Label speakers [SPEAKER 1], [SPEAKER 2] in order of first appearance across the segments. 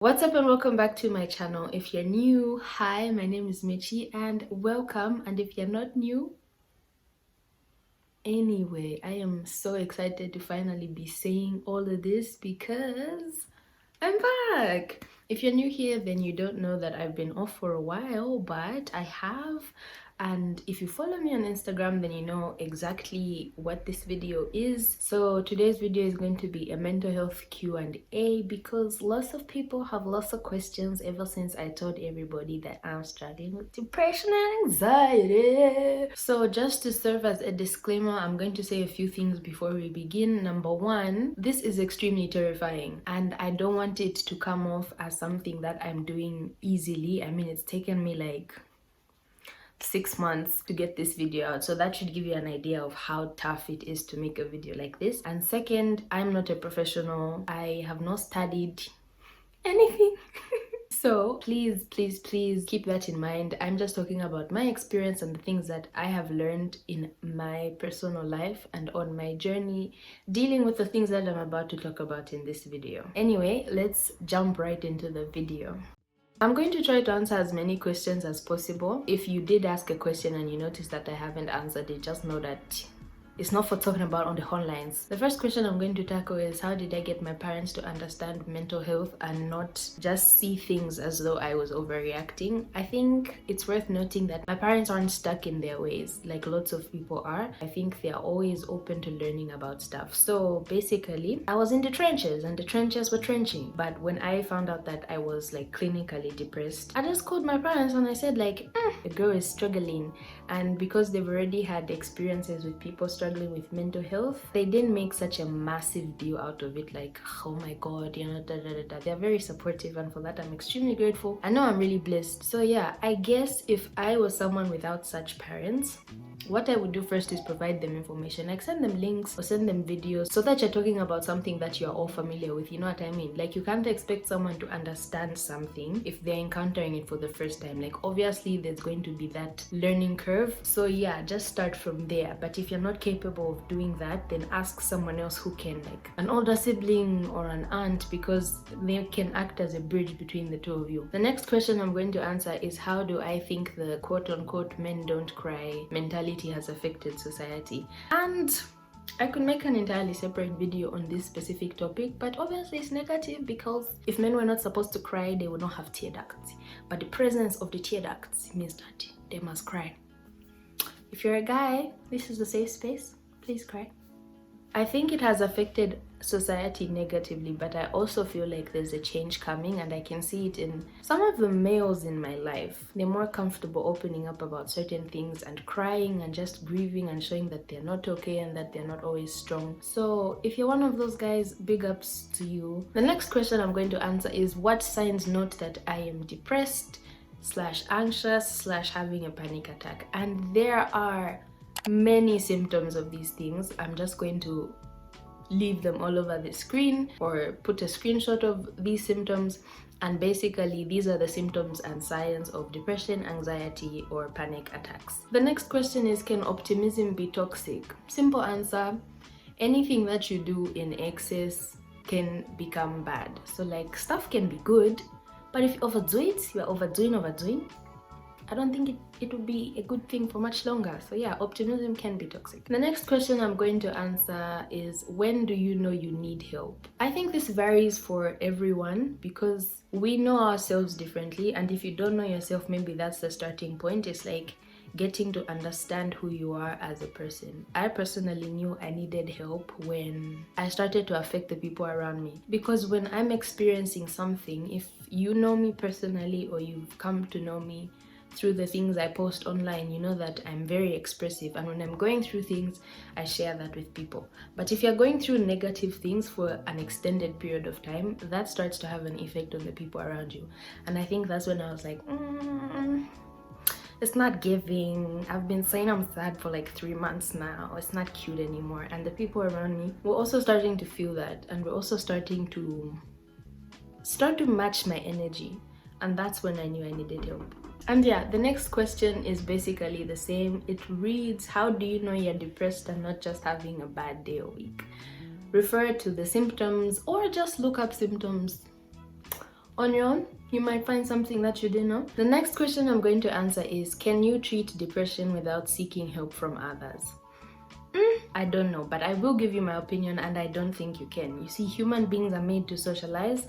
[SPEAKER 1] What's up and welcome back to my channel. If you're new, hi, my name is Michie and welcome. And if you're not new, anyway, I am so excited to finally be saying all of this because I'm back. If you're new here, then you don't know that I've been off for a while, but I have. And if you follow me on Instagram, then you know exactly what this video is. So today's video is going to be a mental health Q&A because lots of people have lots of questions ever since I told everybody that I'm struggling with depression and anxiety. So just to serve as a disclaimer, I'm going to say a few things before we begin. Number one, this is extremely terrifying and I don't want it to come off as something that I'm doing easily. I mean, it's taken me like 6 months to get this video out, so that should give you an idea of how tough it is to make a video like this. And second, I'm not a professional. I have not studied anything. So please keep that in mind. I'm just talking about my experience and the things that I have learned in my personal life and on my journey dealing with the things that I'm about to talk about in this video. Anyway, let's jump right into the video. I'm going to try to answer as many questions as possible. If you did ask a question and you notice that I haven't answered it, just know that it's not for talking about on the lines. The first question I'm going to tackle is, how did I get my parents to understand mental health and not just see things as though I was overreacting? I think it's worth noting that my parents aren't stuck in their ways like lots of people are. I think they are always open to learning about stuff. So basically, I was in the trenches and the trenches were trenching. But when I found out that I was like clinically depressed, I just called my parents and I said like, the girl is struggling. And because they've already had experiences with people struggling with mental health, they didn't make such a massive deal out of it, like, oh my god, you know, They're very supportive, and for that I'm extremely grateful. I know I'm really blessed. So yeah, I guess if I was someone without such parents, what I would do first is provide them information, like send them links or send them videos so that you're talking about something that you're all familiar with, you know what I mean? Like, you can't expect someone to understand something if they're encountering it for the first time. Like, obviously there's going to be that learning curve. So yeah, just start from there. But if you're not capable of doing that, then ask someone else who can, like an older sibling or an aunt, because they can act as a bridge between the two of you. The next question I'm going to answer is, how do I think the quote-unquote men don't cry mentality has affected society? And I could make an entirely separate video on this specific topic, but obviously it's negative because if men were not supposed to cry, they would not have tear ducts. But the presence of the tear ducts means that they must cry. If you're a guy, this is a safe space. Please cry. I think it has affected society negatively, but I also feel like there's a change coming, and I can see it in some of the males in my life. They're more comfortable opening up about certain things and crying and just grieving and showing that they're not okay and that they're not always strong. So if you're one of those guys, big ups to you. The next question I'm going to answer is, what signs note that I am depressed / anxious / having a panic attack? And there are many symptoms of these things. I'm just going to leave them all over the screen or put a screenshot of these symptoms, and basically these are the symptoms and signs of depression, anxiety, or panic attacks. The next question is, can optimism be toxic? Simple answer: anything that you do in excess can become bad. So like, stuff can be good, but if you overdo it, you're overdoing, I don't think it would be a good thing for much longer. So yeah, optimism can be toxic. The next question I'm going to answer is, when do you know you need help? I think this varies for everyone because we know ourselves differently, and if you don't know yourself, maybe that's the starting point. It's like getting to understand who you are as a person. I personally knew I needed help when I started to affect the people around me, because when I'm experiencing something, if you know me personally or you've come to know me through the things I post online, you know that I'm very expressive, and when I'm going through things, I share that with people. But if you're going through negative things for an extended period of time, that starts to have an effect on the people around you. And I think that's when I was like, it's not giving. I've been saying I'm sad for like 3 months now. It's not cute anymore. And the people around me were also starting to feel that, and we're also starting to match my energy. And that's when I knew I needed help. And yeah, the next question is basically the same. It reads, how do you know you're depressed and not just having a bad day or week? Refer to the symptoms or just look up symptoms on your own. You might find something that you didn't know. The next question I'm going to answer is, can you treat depression without seeking help from others? I don't know, but I will give you my opinion, and I don't think you can. You see, human beings are made to socialize,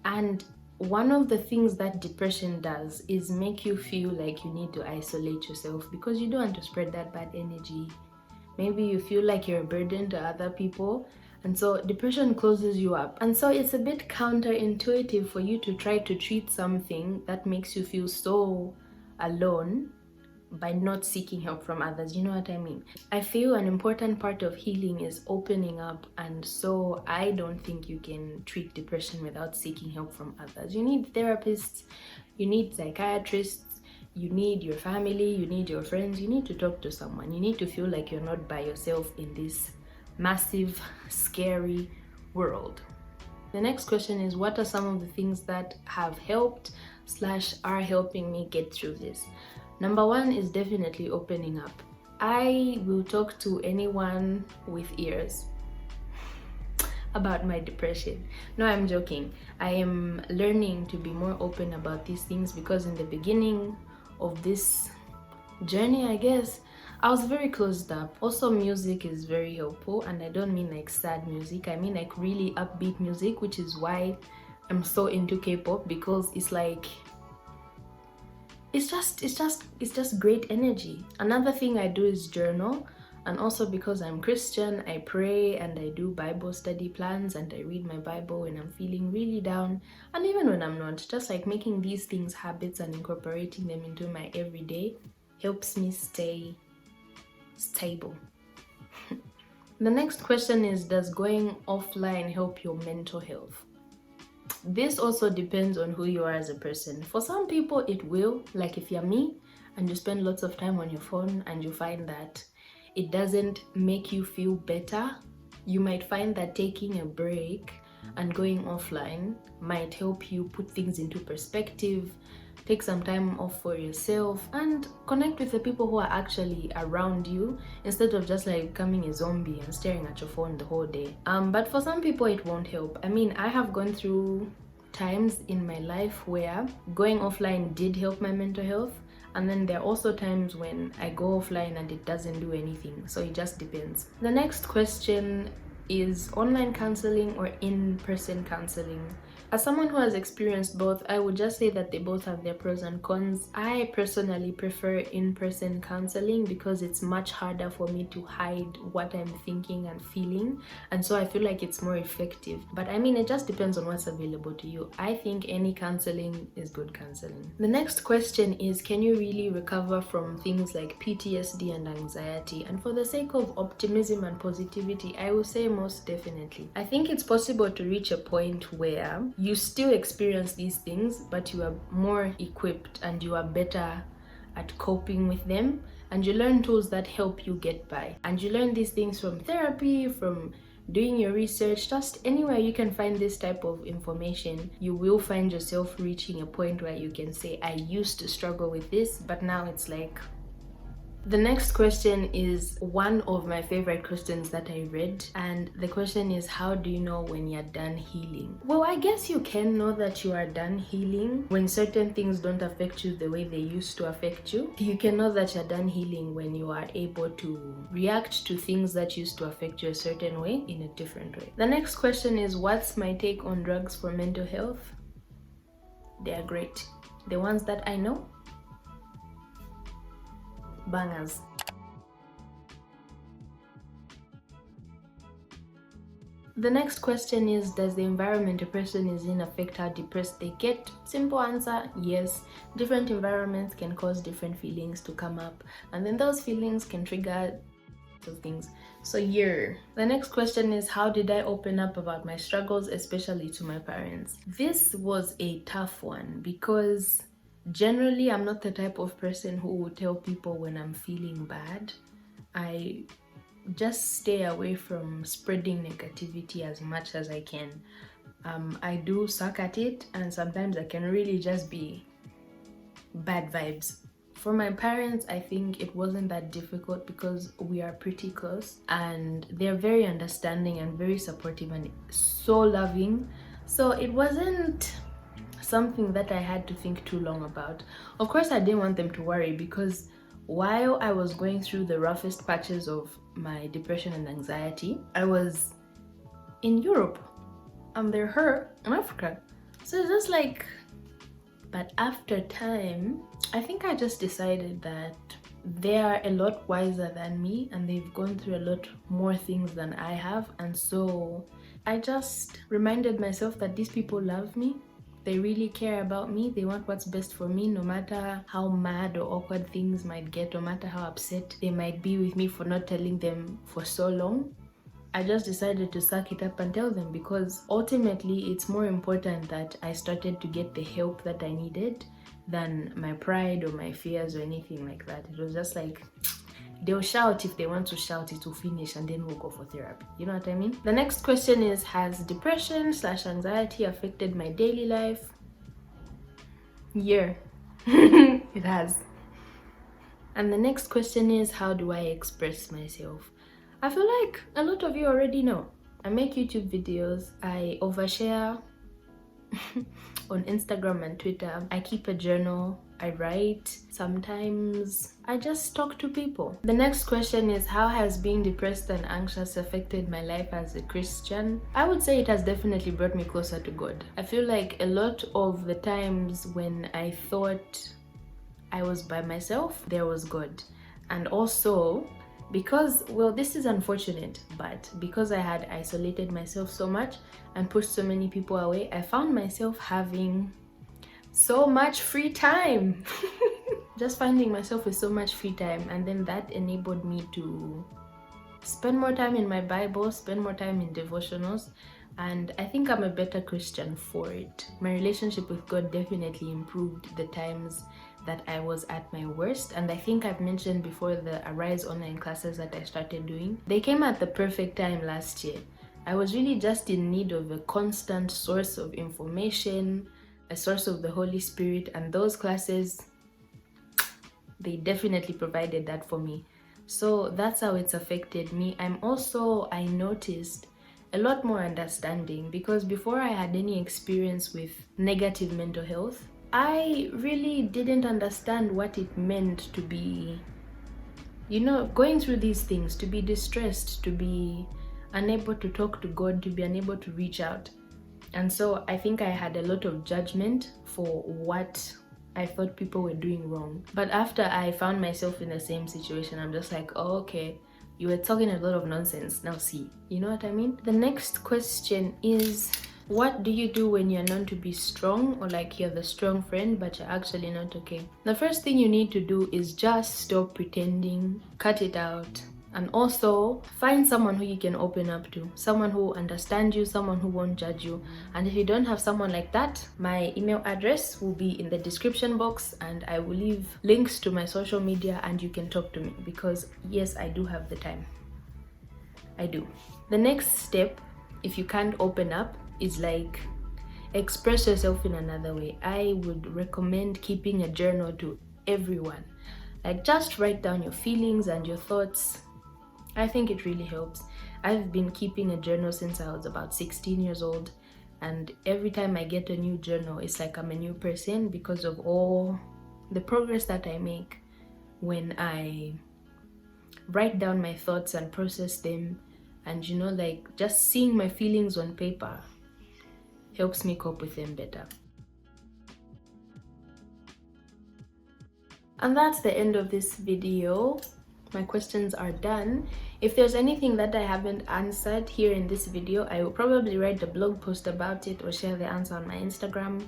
[SPEAKER 1] and one of the things that depression does is make you feel like you need to isolate yourself because you don't want to spread that bad energy. Maybe you feel like you're a burden to other people, and so depression closes you up. And so it's a bit counterintuitive for you to try to treat something that makes you feel so alone by not seeking help from others. You know what I mean? I feel an important part of healing is opening up, and so I don't think you can treat depression without seeking help from others. You need therapists, you need psychiatrists, you need your family, you need your friends, you need to talk to someone. You need to feel like you're not by yourself in this massive, scary world. The next question is, what are some of the things that have helped / are helping me get through this? Number one is definitely opening up. I will talk to anyone with ears about my depression. No, I'm joking. I am learning to be more open about these things because in the beginning of this journey, I guess, I was very closed up. Also, music is very helpful, and I don't mean like sad music. I mean like really upbeat music, which is why I'm so into K-pop, because it's like it's just great energy. Another thing I do is journal, and also because I'm Christian, I pray and I do Bible study plans and I read my Bible when I'm feeling really down, and even when I'm not. Just like making these things habits and incorporating them into my everyday helps me stay stable. The next question is, does going offline help your mental health? This also depends on who you are as a person. For some people it will, like if you're me and you spend lots of time on your phone and you find that it doesn't make you feel better, you might find that taking a break and going offline might help you put things into perspective, take some time off for yourself, and connect with the people who are actually around you instead of just like becoming a zombie and staring at your phone the whole day. But for some people it won't help. I mean, I have gone through times in my life where going offline did help my mental health, and then there are also times when I go offline and it doesn't do anything. So it just depends. The next question is online counseling or in-person counseling. As someone who has experienced both, I would just say that they both have their pros and cons. I personally prefer in-person counseling because it's much harder for me to hide what I'm thinking and feeling, and so I feel like it's more effective. But I mean, it just depends on what's available to you. I think any counseling is good counseling. The next question is, can you really recover from things like PTSD and anxiety? And for the sake of optimism and positivity, I will say most definitely. I think it's possible to reach a point where you still experience these things, but you are more equipped and you are better at coping with them, and you learn tools that help you get by. And you learn these things from therapy, from doing your research, just anywhere you can find this type of information. You will find yourself reaching a point where you can say, I used to struggle with this, but now it's like. The next question is one of my favorite questions that I read, and the question is, how do you know when you're done healing? Well, I guess you can know that you are done healing when certain things don't affect you the way they used to affect you. You can know that you're done healing when you are able to react to things that used to affect you a certain way in a different way. The next question is, what's my take on drugs for mental health? They are great. The ones that I know, bangers. The next question is, does the environment a person is in affect how depressed they get? Simple answer, yes. Different environments can cause different feelings to come up, and then those feelings can trigger things. So yeah. The next question is, how did I open up about my struggles, especially to my parents? This was a tough one because generally I'm not the type of person who would tell people when I'm feeling bad. I just stay away from spreading negativity as much as I can. I do suck at it, and sometimes I can really just be bad vibes. For my parents, I think it wasn't that difficult because we are pretty close and they're very understanding and very supportive and so loving. So it wasn't something that I had to think too long about. Of course, I didn't want them to worry, because while I was going through the roughest patches of my depression and anxiety, I was in Europe and they're her in Africa. So it's just like, but after time, I think I just decided that they are a lot wiser than me and they've gone through a lot more things than I have. And so I just reminded myself that these people love me. They really care about me. They want what's best for me, no matter how mad or awkward things might get, no matter how upset they might be with me for not telling them for so long. I just decided to suck it up and tell them, because ultimately it's more important that I started to get the help that I needed than my pride or my fears or anything like that. It was just like, they'll shout if they want to shout, it will finish, and then we'll go for therapy. You know what I mean? The next question is, has depression/anxiety affected my daily life? Yeah, it has. And the next question is, how do I express myself? I feel like a lot of you already know. I make YouTube videos, I overshare on Instagram and Twitter. I keep a journal, I write. Sometimes I just talk to people. The next question is, how has being depressed and anxious affected my life as a Christian? I would say it has definitely brought me closer to God. I feel like a lot of the times when I thought I was by myself, there was God. And also, because, well, this is unfortunate, but because I had isolated myself so much and pushed so many people away, I found myself having so much free time. Just finding myself with so much free time, and then that enabled me to spend more time in my Bible, spend more time in devotionals, and I think I'm a better Christian for it. My relationship with God definitely improved the times that I was at my worst, and I think I've mentioned before the Arise online classes that I started doing. They came at the perfect time last year. I was really just in need of a constant source of information, a source of the Holy Spirit, and those classes, they definitely provided that for me. So that's how it's affected me. I noticed a lot more understanding, because before I had any experience with negative mental health, I really didn't understand what it meant to be, going through these things, to be distressed, to be unable to talk to God, to be unable to reach out. And so I think I had a lot of judgment for what I thought people were doing wrong. But after I found myself in the same situation, I'm just like, oh, okay, you were talking a lot of nonsense, now see. You know what I mean? The next question is, what do you do when you're known to be strong, or like you're the strong friend but you're actually not okay? The first thing you need to do is just stop pretending, cut it out, and also find someone who you can open up to, someone who understands you, someone who won't judge you. And if you don't have someone like that, my email address will be in the description box, and I will leave links to my social media, and you can talk to me, because yes, I do have the time. I do. The next step, if you can't open up, is like express yourself in another way. I would recommend keeping a journal to everyone. Like, just write down your feelings and your thoughts. I think it really helps. I've been keeping a journal since I was about 16 years old, and every time I get a new journal, it's like I'm a new person, because of all the progress that I make when I write down my thoughts and process them. And like, just seeing my feelings on paper helps me cope with them better. And that's the end of this video. My questions are done. If there's anything that I haven't answered here in this video, I will probably write a blog post about it or share the answer on my Instagram.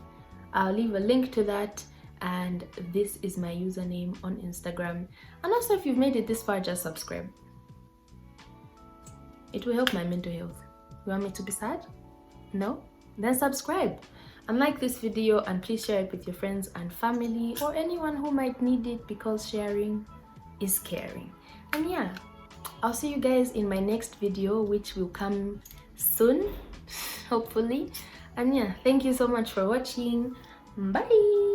[SPEAKER 1] I'll leave a link to that, and this is my username on Instagram. And also, if you've made it this far, just subscribe. It will help my mental health. You want me to be sad? No? Then subscribe and like this video, and please share it with your friends and family, or anyone who might need it, because sharing is caring. And yeah, I'll see you guys in my next video, which will come soon, hopefully. And yeah, thank you so much for watching. Bye.